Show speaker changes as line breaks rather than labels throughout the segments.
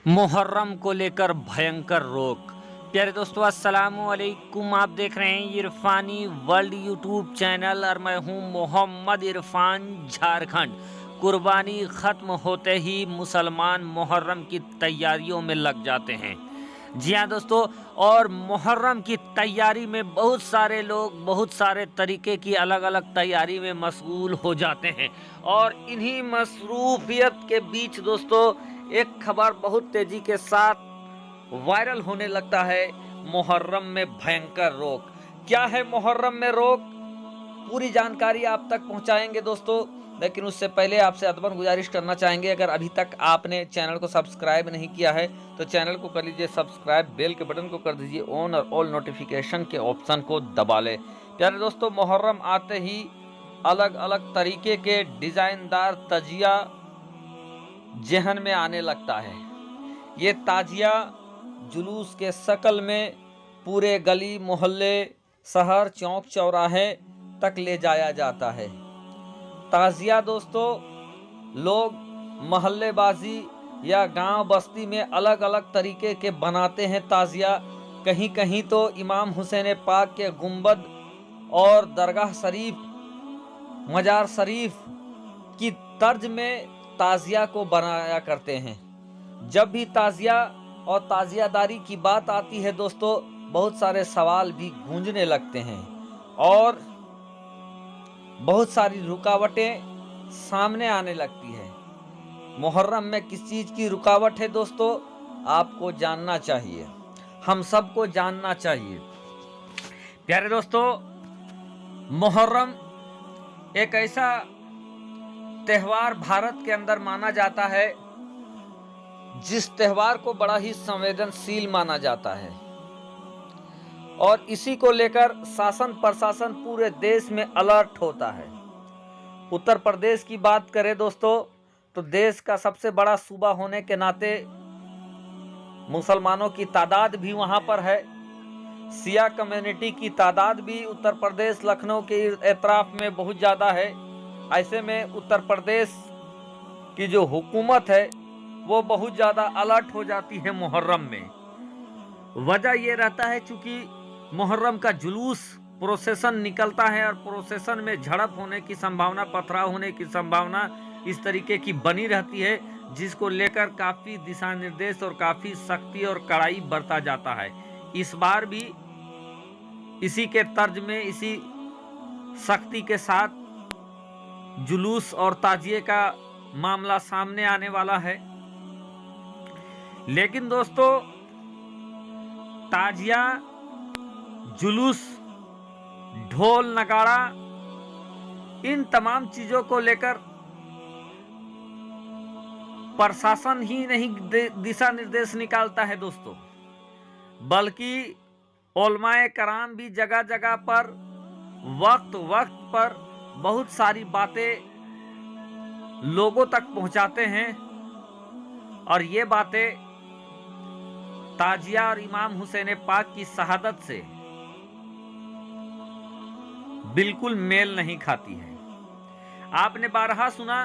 मुहर्रम को लेकर भयंकर रोक। प्यारे दोस्तों, अस्सलामु अलैकुम। आप देख रहे हैं इरफानी वर्ल्ड यूट्यूब चैनल और मैं हूं मोहम्मद इरफान, झारखंड। कुर्बानी ख़त्म होते ही मुसलमान मुहर्रम की तैयारियों में लग जाते हैं। जी हाँ दोस्तों, और मुहर्रम की तैयारी में बहुत सारे लोग बहुत सारे तरीके की अलग अलग तैयारी में मशगूल हो जाते हैं। और इन्हीं मसरूफियत के बीच दोस्तों एक खबर बहुत तेजी के साथ वायरल होने लगता है। मुहर्रम में भयंकर रोक। क्या है मुहर्रम में रोक? पूरी जानकारी आप तक पहुंचाएंगे दोस्तों, लेकिन उससे पहले आपसे अदबन गुजारिश करना चाहेंगे, अगर अभी तक आपने चैनल को सब्सक्राइब नहीं किया है तो चैनल को कर लीजिए सब्सक्राइब, बेल के बटन को कर दीजिए ऑन और ऑल नोटिफिकेशन के ऑप्शन को दबा ले। प्यारे दोस्तों, मुहर्रम आते ही अलग अलग तरीके के डिज़ाइनदार तजिया जहन में आने लगता है। ये ताजिया जुलूस के शक्ल में पूरे गली मोहल्ले, शहर, चौक चौराहे तक ले जाया जाता है। ताजिया दोस्तों लोग मोहल्लेबाजी या गांव बस्ती में अलग अलग तरीके के बनाते हैं ताजिया। कहीं कहीं तो इमाम हुसैन पाक के गुंबद और दरगाह शरीफ, मजार शरीफ की तर्ज में ताजिया को बनाया करते हैं। जब भी ताजिया और ताजियादारी की बात आती है दोस्तों, बहुत सारे सवाल भी गूंजने लगते हैं और बहुत सारी रुकावटें सामने आने लगती है। मुहर्रम में किस चीज़ की रुकावट है दोस्तों? आपको जानना चाहिए, हम सबको जानना चाहिए। प्यारे दोस्तों, मुहर्रम एक ऐसा त्यौहार भारत के अंदर माना जाता है जिस त्यौहार को बड़ा ही संवेदनशील माना जाता है और इसी को लेकर शासन प्रशासन पूरे देश में अलर्ट होता है। उत्तर प्रदेश की बात करें दोस्तों तो देश का सबसे बड़ा सूबा होने के नाते मुसलमानों की तादाद भी वहां पर है। सिया कम्युनिटी की तादाद भी उत्तर प्रदेश लखनऊ के एतराफ में बहुत ज़्यादा है। ऐसे में उत्तर प्रदेश की जो हुकूमत है वो बहुत ज़्यादा अलर्ट हो जाती है मुहर्रम में। वजह ये रहता है चूँकि मुहर्रम का जुलूस प्रोसेसन निकलता है और प्रोसेसन में झड़प होने की संभावना, पथराव होने की संभावना इस तरीके की बनी रहती है, जिसको लेकर काफ़ी दिशा निर्देश और काफ़ी सख्ती और कड़ाई बरता जाता है। इस बार भी इसी के तर्ज में, इसी सख्ती के साथ जुलूस और ताजिए का मामला सामने आने वाला है। लेकिन दोस्तों, ताजिया, जुलूस, ढोल नगाड़ा, इन तमाम चीजों को लेकर प्रशासन ही नहीं दिशा निर्देश निकालता है दोस्तों, बल्कि उलमाए कराम भी जगह जगह पर वक्त वक्त पर बहुत सारी बातें लोगों तक पहुंचाते हैं। और ये बातें ताजिया और इमाम हुसैन पाक की शहादत से बिल्कुल मेल नहीं खाती है। आपने बारहा सुना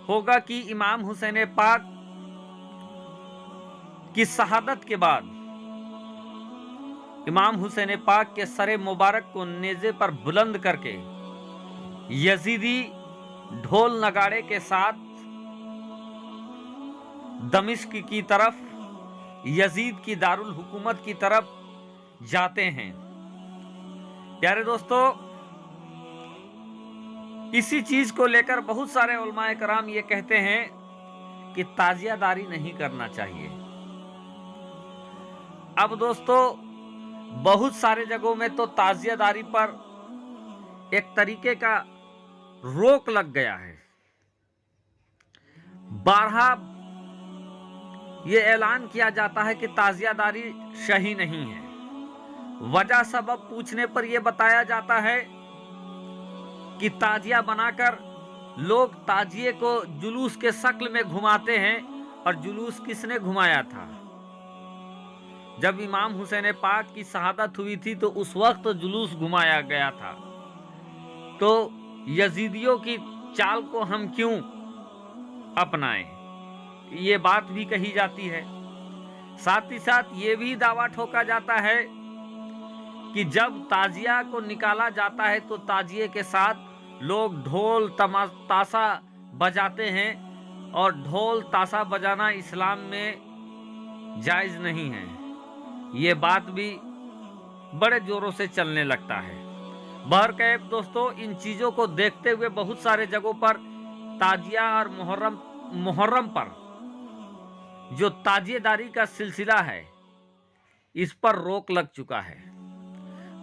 होगा कि इमाम हुसैन पाक की शहादत के बाद इमाम हुसैन पाक के सरे मुबारक को नेज़े पर बुलंद करके यजीदी ढोल नगाड़े के साथ दमिश्क की तरफ, यजीद की दारुल हुकूमत की तरफ जाते हैं। प्यारे दोस्तों, इसी चीज को लेकर बहुत सारे उलमाए कराम ये कहते हैं कि ताजियादारी नहीं करना चाहिए। अब दोस्तों, बहुत सारे जगहों में तो ताजियादारी पर एक तरीके का रोक लग गया है। बारहा ये ऐलान किया जाता है कि ताजियादारी सही नहीं है। वजह सबब पूछने पर यह बताया जाता है कि ताजिया बनाकर लोग ताजिए को जुलूस के शक्ल में घुमाते हैं। और जुलूस किसने घुमाया था? जब इमाम हुसैन पाक की शहादत हुई थी तो उस वक्त जुलूस घुमाया गया था। तो यजीदियों की चाल को हम क्यों अपनाएं? ये बात भी कही जाती है। साथ ही साथ ये भी दावा ठोका जाता है कि जब ताजिया को निकाला जाता है तो ताजिए के साथ लोग ढोल ताशा बजाते हैं, और ढोल ताशा बजाना इस्लाम में जायज़ नहीं है। ये बात भी बड़े जोरों से चलने लगता है। बहरकैफ दोस्तों, इन चीज़ों को देखते हुए बहुत सारे जगहों पर ताजिया और मुहर्रम पर जो ताजिएदारी का सिलसिला है, इस पर रोक लग चुका है।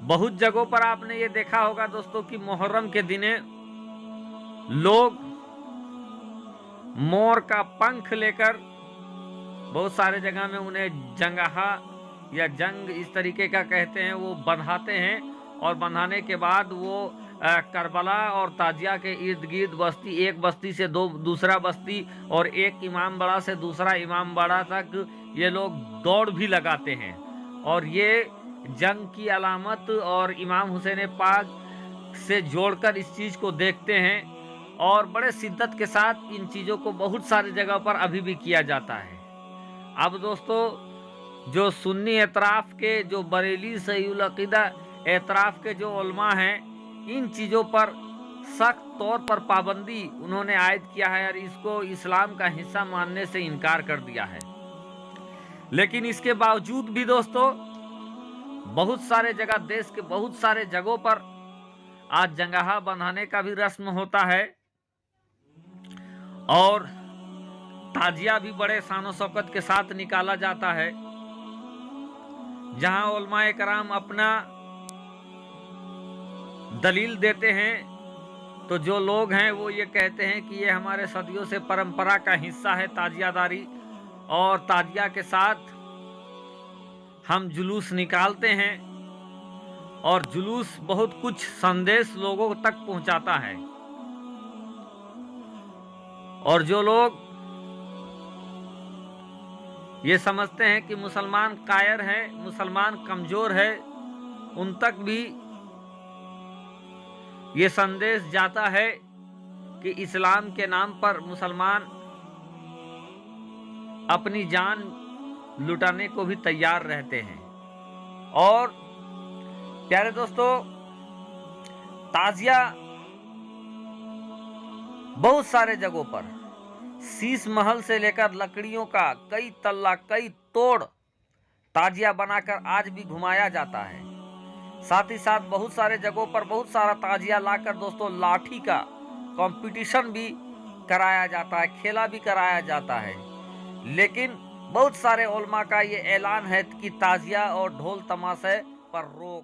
बहुत जगहों पर आपने ये देखा होगा दोस्तों कि मुहर्रम के दिने लोग मोर का पंख लेकर, बहुत सारे जगह में उन्हें जंगहा या जंग इस तरीके का कहते हैं, वो बंधाते हैं, और बंधाने के बाद वो करबला और ताजिया के इर्द गिर्द बस्ती, एक बस्ती से दूसरा बस्ती और एक इमाम बाड़ा से दूसरा इमाम बाड़ा तक ये लोग दौड़ भी लगाते हैं, और ये जंग की अलामत और इमाम हुसैन पाक से जोड़कर इस चीज़ को देखते हैं, और बड़े शिद्दत के साथ इन चीज़ों को बहुत सारी जगह पर अभी भी किया जाता है। अब दोस्तों, जो सुन्नी एतराफ़ के, जो बरेली सहीउल अक़ीदा एतराफ़ के जो उलमा हैं, इन चीज़ों पर सख्त तौर पर पाबंदी उन्होंने आयद किया है और इसको इस्लाम का हिस्सा मानने से इनकार कर दिया है। लेकिन इसके बावजूद भी दोस्तों, बहुत सारे जगह, देश के बहुत सारे जगहों पर आज जंगहा बंधाने का भी रस्म होता है, और ताजिया भी बड़े शान शौकत के साथ निकाला जाता है, जहां उलमाए कराम अपना दलील देते हैं। तो जो लोग हैं वो ये कहते हैं कि ये हमारे सदियों से परंपरा का हिस्सा है ताजियादारी, और ताजिया के साथ हम जुलूस निकालते हैं, और जुलूस बहुत कुछ संदेश लोगों तक पहुंचाता है। और जो लोग ये समझते हैं कि मुसलमान कायर है, मुसलमान कमज़ोर है, उन तक भी ये संदेश जाता है कि इस्लाम के नाम पर मुसलमान अपनी जान लुटाने को भी तैयार रहते हैं। और प्यारे दोस्तों, ताजिया बहुत सारे जगहों पर शीश महल से लेकर लकड़ियों का कई तल्ला, कई तोड़ ताजिया बनाकर आज भी घुमाया जाता है। साथ ही साथ बहुत सारे जगहों पर बहुत सारा ताजिया लाकर दोस्तों लाठी का कंपटीशन भी कराया जाता है, खेला भी कराया जाता है। लेकिन बहुत सारे उलमा का ये ऐलान है कि ताजिया और ढोल तमाशे पर रोक